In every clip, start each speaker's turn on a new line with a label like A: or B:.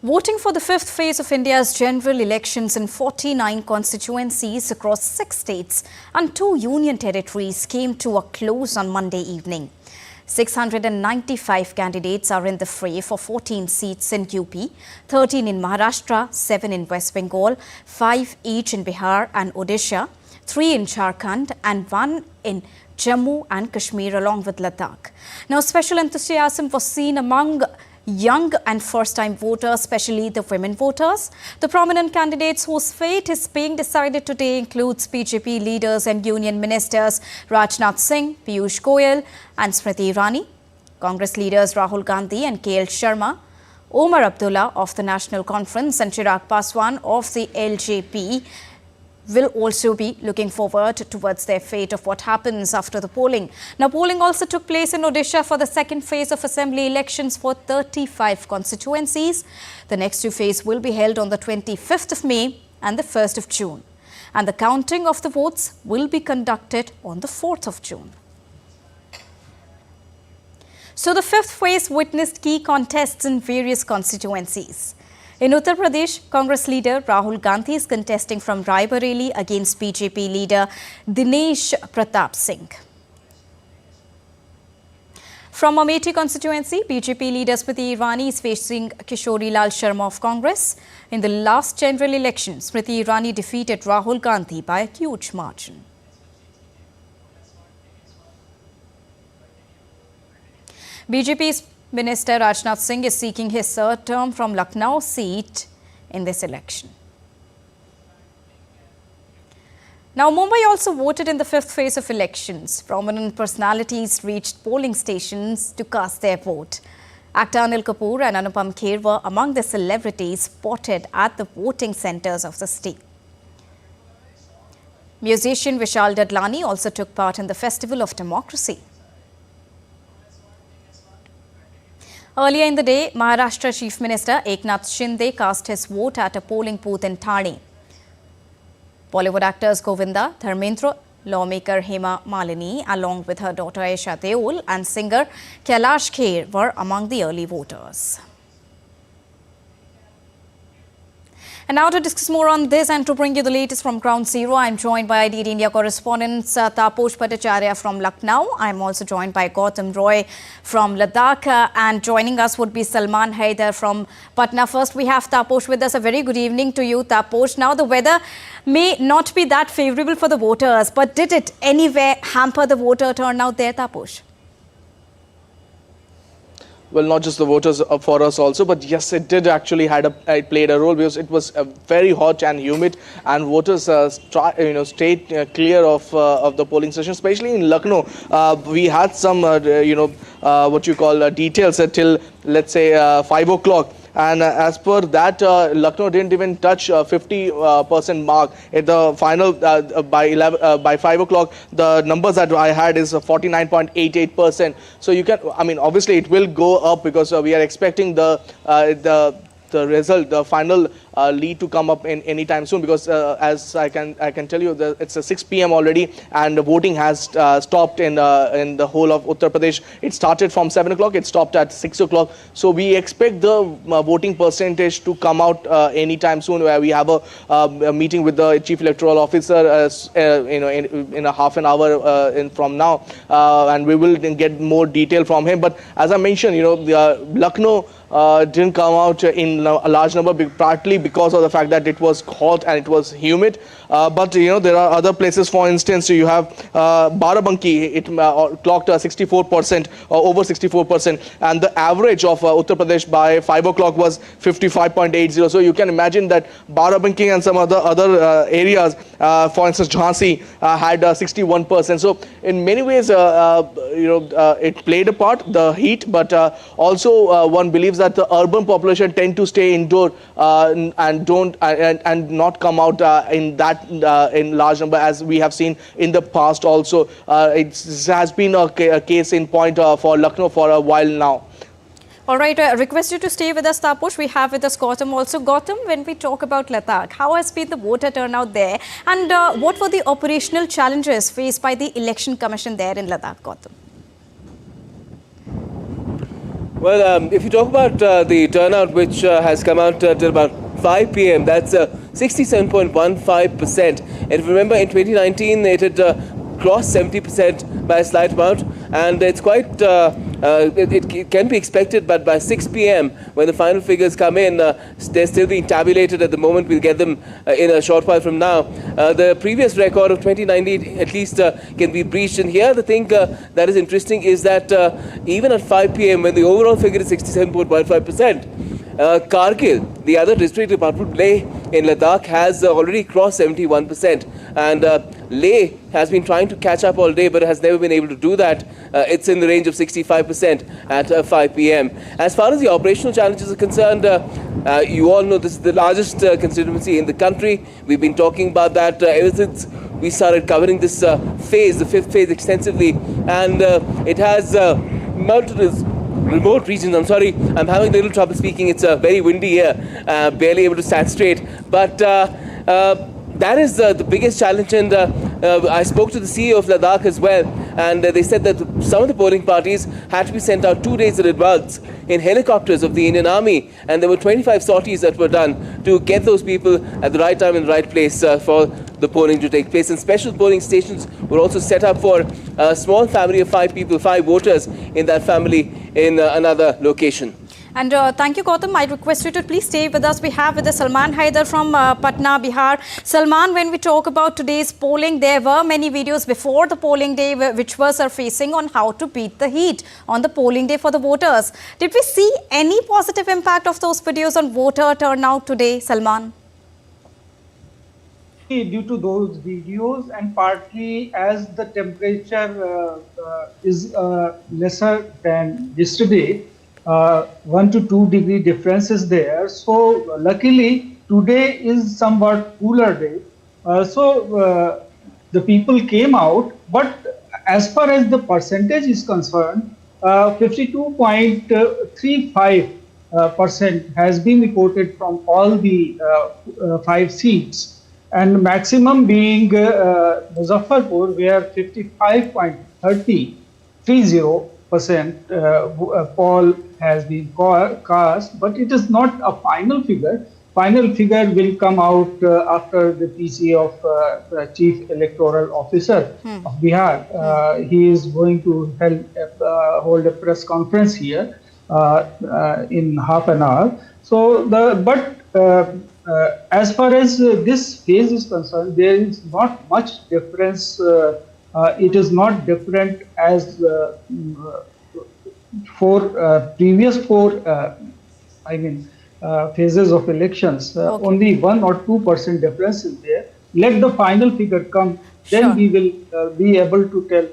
A: Voting for the fifth phase of India's general elections in 49 constituencies across 6 states and 2 union territories came to a close on Monday evening. 695 candidates are in the fray for 14 seats in UP, 13 in Maharashtra, 7 in West Bengal, 5 each in Bihar and Odisha, 3 in Jharkhand and 1 in Jammu and Kashmir along with Ladakh. Now, special enthusiasm was seen among young and first-time voters, especially the women voters. The prominent candidates whose fate is being decided today includes BJP leaders and union ministers Rajnath Singh, Piyush Goyal and Smriti Irani, Congress leaders Rahul Gandhi and KL Sharma, Omar Abdullah of the National Conference and Chirag Paswan of the LJP will also be looking forward towards their fate of what happens after the polling. Now, polling also took place in Odisha for the second phase of assembly elections for 35 constituencies. The next 2 phases will be held on the 25th of May and the 1st of June. And the counting of the votes will be conducted on the 4th of June. So, the fifth phase witnessed key contests in various constituencies. In Uttar Pradesh, Congress leader Rahul Gandhi is contesting from Raebareli against BJP leader Dinesh Pratap Singh. From Amethi constituency, BJP leader Smriti Irani is facing Kishori Lal Sharma of Congress. In the last general election, Smriti Irani defeated Rahul Gandhi by a huge margin. BJP's Minister Rajnath Singh is seeking his third term from Lucknow seat in this election. Now, Mumbai also voted in the fifth phase of elections. Prominent personalities reached polling stations to cast their vote. Actor Anil Kapoor and Anupam Kher were among the celebrities spotted at the voting centres of the state. Musician Vishal Dadlani also took part in the Festival of Democracy. Earlier in the day, Maharashtra Chief Minister Eknath Shinde cast his vote at a polling booth in Thane. Bollywood actors Govinda, Dharmendra, lawmaker Hema Malini, along with her daughter Aisha Deol and singer Kailash Kher were among the early voters. And now to discuss more on this and to bring you the latest from Ground Zero, I'm joined by IDD India correspondents Taposh Bhattacharya from Lucknow. I'm also joined by Gautam Roy from Ladakh and joining us would be Salman Haider from Patna. First, we have Taposh with us. A very good evening to you, Taposh. Now, the weather may not be that favourable for the voters, but did it anywhere hamper the voter turnout there, Taposh?
B: Well, not just the voters for us also, but yes, it did actually it played a role because it was very hot and humid, and voters stayed clear of the polling station, especially in Lucknow. We had some details till, let's say, 5 o'clock. And as per that, Lucknow didn't even touch 50% mark. At the final, by 5 o'clock, the numbers that I had is 49.88%. So you can, I mean, obviously it will go up because we are expecting the result, the final lead to come up in any time soon, because as I can tell you, it's 6 p.m. already, and the voting has stopped in the whole of Uttar Pradesh. It started from 7 o'clock, it stopped at 6 o'clock. So we expect the voting percentage to come out anytime soon, where we have a meeting with the Chief Electoral Officer in a half an hour from now, and we will get more detail from him. But as I mentioned, Lucknow didn't come out in a large number, partly because of the fact that it was hot and it was humid. But there are other places. For instance, you have Barabanki. It clocked 64%, over 64%, and the average of Uttar Pradesh by 5 o'clock was 55.80. So you can imagine that Barabanki and some other areas, for instance, Jhansi, had 61%. So in many ways, it played a part, the heat, but also one believes that the urban population tend to stay indoor and not come out in large number, as we have seen in the past also. It has been a case in point for Lucknow for a while now.
A: All right, I request you to stay with us, Taposh. We have with us Gautam also. Gautam, when we talk about Ladakh, how has been the voter turnout there, and what were the operational challenges faced by the Election Commission there in Ladakh, Gautam?
C: Well, if you talk about the turnout, which has come out till about 5 p.m., that's 67.15%. And if you remember, in 2019, it had crossed 70% by a slight amount, and it's quite. It can be expected, but by 6 p.m., when the final figures come in, they're still being tabulated at the moment. We'll get them in a short while from now. The previous record of 2019 at least can be breached. And here, the thing that is interesting is that even at 5 p.m., when the overall figure is 67.15%, Kargil, the other district department, Leh in Ladakh, has already crossed 71%. And Leh has been trying to catch up all day, but has never been able to do that. It's in the range of 65% at 5 p.m. As far as the operational challenges are concerned, you all know this is the largest constituency in the country. We've been talking about that ever since we started covering this phase, the fifth phase, extensively. And it has multiple remote regions. I'm sorry, I'm having a little trouble speaking. It's very windy here, barely able to stand straight. But that is the biggest challenge, and I spoke to the CEO of Ladakh as well, and they said that some of the polling parties had to be sent out 2 days in advance in helicopters of the Indian Army, and there were 25 sorties that were done to get those people at the right time in the right place for the polling to take place. And special polling stations were also set up for a small family of 5 people, 5 voters in that family in another location.
A: And thank you, Gautam. I request you to please stay with us. We have with us Salman Haidar from Patna, Bihar. Salman, when we talk about today's polling, there were many videos before the polling day which were surfacing on how to beat the heat on the polling day for the voters. Did we see any positive impact of those videos on voter turnout today, Salman?
D: Due to those videos, and partly as the temperature is lesser than yesterday, 1 to 2 degree difference is there. So luckily today is somewhat cooler day. The people came out, but as far as the percentage is concerned, 52.35% has been reported from all the 5 seats. And maximum being Muzaffarpur, where 55.30% poll has been cast, but it is not a final figure. Final figure will come out after the PC of the Chief Electoral Officer of Bihar. He is going to hold a press conference here in half an hour. So as far as this phase is concerned, there is not much difference. It is not different as previous 4 phases of elections.
A: Okay.
D: Only 1 or 2% difference is there. Let the final figure come, then we will be able to tell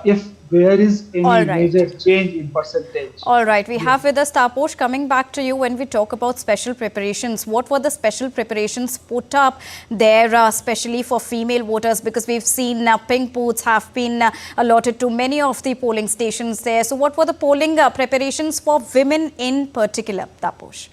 D: if there is any major change in percentage.
A: All right. We have with us Taposh. Coming back to you, when we talk about special preparations, what were the special preparations put up there, especially for female voters? Because we've seen pink booths have been allotted to many of the polling stations there. So what were the polling preparations for women in particular, Taposh?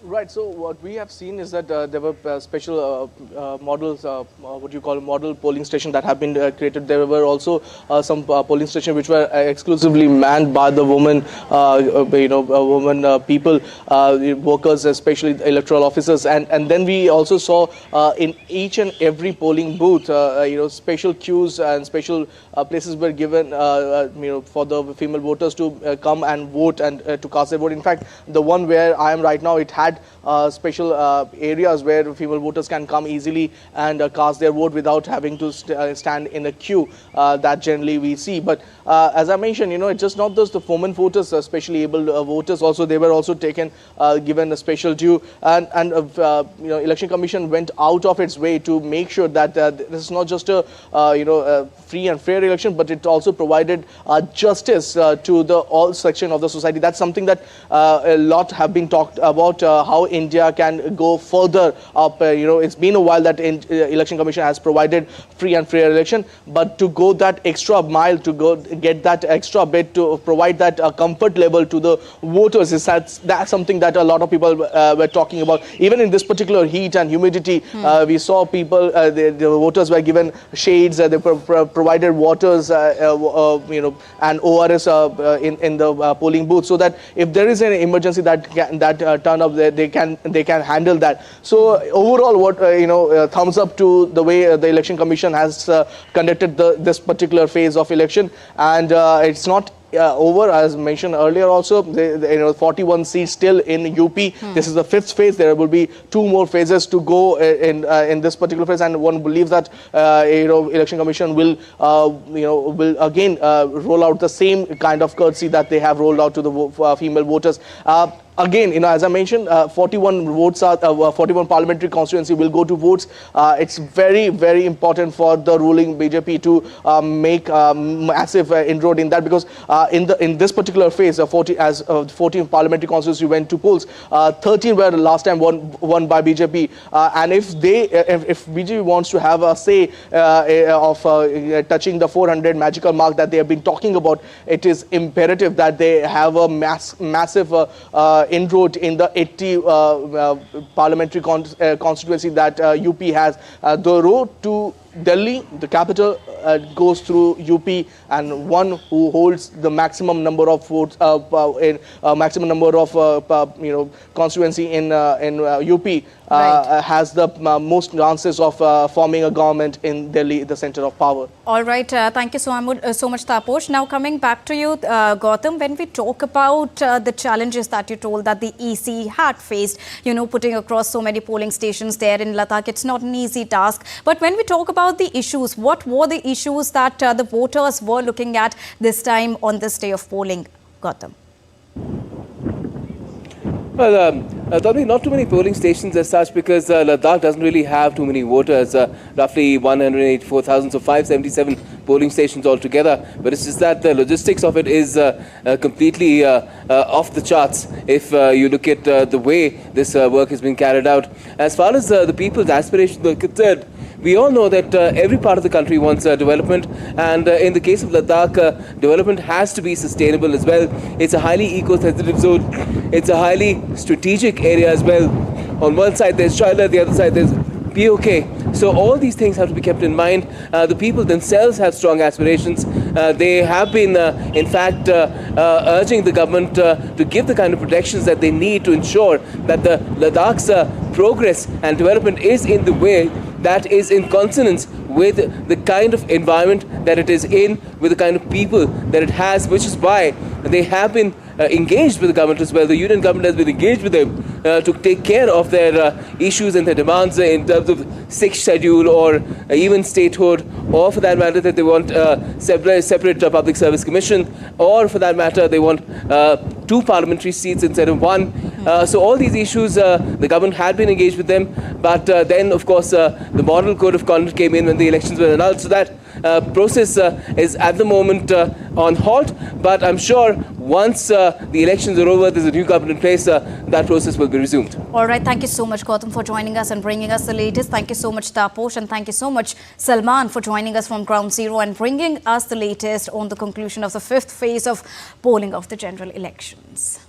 B: Right, so what we have seen is that there were special models, what you call model polling stations that have been created. There were also some polling stations which were exclusively manned by the women, people, workers, especially electoral officers. And then we also saw in each and every polling booth, special queues and special places were given, for the female voters to come and vote and to cast their vote. In fact, the one where I am right now, it had special areas where female voters can come easily and cast their vote without having to stand in a queue that generally we see. But as I mentioned, it's just not those the women voters, especially able voters. Also, they were also given a special due, and Election Commission went out of its way to make sure that this is not just a free and fair election, but it also provided justice to the all section of the society. That's something that a lot have been talked about how India can go further up. It's been a while that Election Commission has provided free and fair election, but to go that extra mile, to go get that extra bit, to provide that comfort level to the voters, that's something that a lot of people were talking about. Even in this particular heat and humidity, we saw people, the voters were given shades, they provided waters, and ORS in the polling booth, so that if there is an emergency that turn up, they can handle that. So overall, thumbs up to the way the Election Commission has conducted this particular phase of election, and it's not over, as mentioned earlier. Also, 41 seats still in UP. This is the 5th phase. There will be 2 more phases to go in this particular phase, and one believes that Election Commission will again roll out the same kind of courtesy that they have rolled out to the female voters. Again, as I mentioned, 41 votes are 41 parliamentary constituency will go to votes. It's very, very important for the ruling BJP to make massive inroad in that, because in this particular phase, 14 parliamentary constituency went to polls. 13 were last time won by BJP, and if BJP wants to have a say of touching the 400 magical mark that they have been talking about, it is imperative that they have a massive inroad in the 80 parliamentary constituency that UP has. The road to Delhi, the capital, goes through UP, and one who holds the maximum number of votes, maximum number of constituency in UP has the most chances of forming a government in Delhi, the center of power.
A: All right, thank you so much, Taposh. Now coming back to you, Gautam, when we talk about the challenges that you told that the EC had faced, putting across so many polling stations there in Ladakh, it's not an easy task. But when we talk about the issues, what were the issues that the voters were looking at this time on this day of polling, Gautam?
C: Well, probably not too many polling stations as such, because Ladakh doesn't really have too many voters, roughly 184,000, so 577 polling stations altogether. But it's just that the logistics of it is completely off the charts if you look at the way this work has been carried out. As far as the people's aspirations are concerned, we all know that every part of the country wants development, and in the case of Ladakh, development has to be sustainable as well. It's a highly eco-sensitive zone. It's a highly strategic area as well. On one side there's China, the other side there's POK. So all these things have to be kept in mind. The people themselves have strong aspirations. They have been, in fact, urging the government to give the kind of protections that they need to ensure that the Ladakh's progress and development is in the way that is in consonance with the kind of environment that it is in, with the kind of people that it has, which is why they have been engaged with the government as well. The union government has been engaged with them to take care of their issues and their demands in terms of 6th schedule, or even statehood, or for that matter that they want separate public service commission, or for that matter they want 2 parliamentary seats instead of 1. So all these issues, the government had been engaged with them, but then of course the model code of conduct came in when the elections were announced, so that process is at the moment on halt. But I'm sure once the elections are over, there's a new government in place, that process will be resumed.
A: All right, thank you so much, Gautam, for joining us and bringing us the latest. Thank you so much, Taposh, and thank you so much, Salman, for joining us from Ground Zero and bringing us the latest on the conclusion of the 5th phase of polling of the general elections.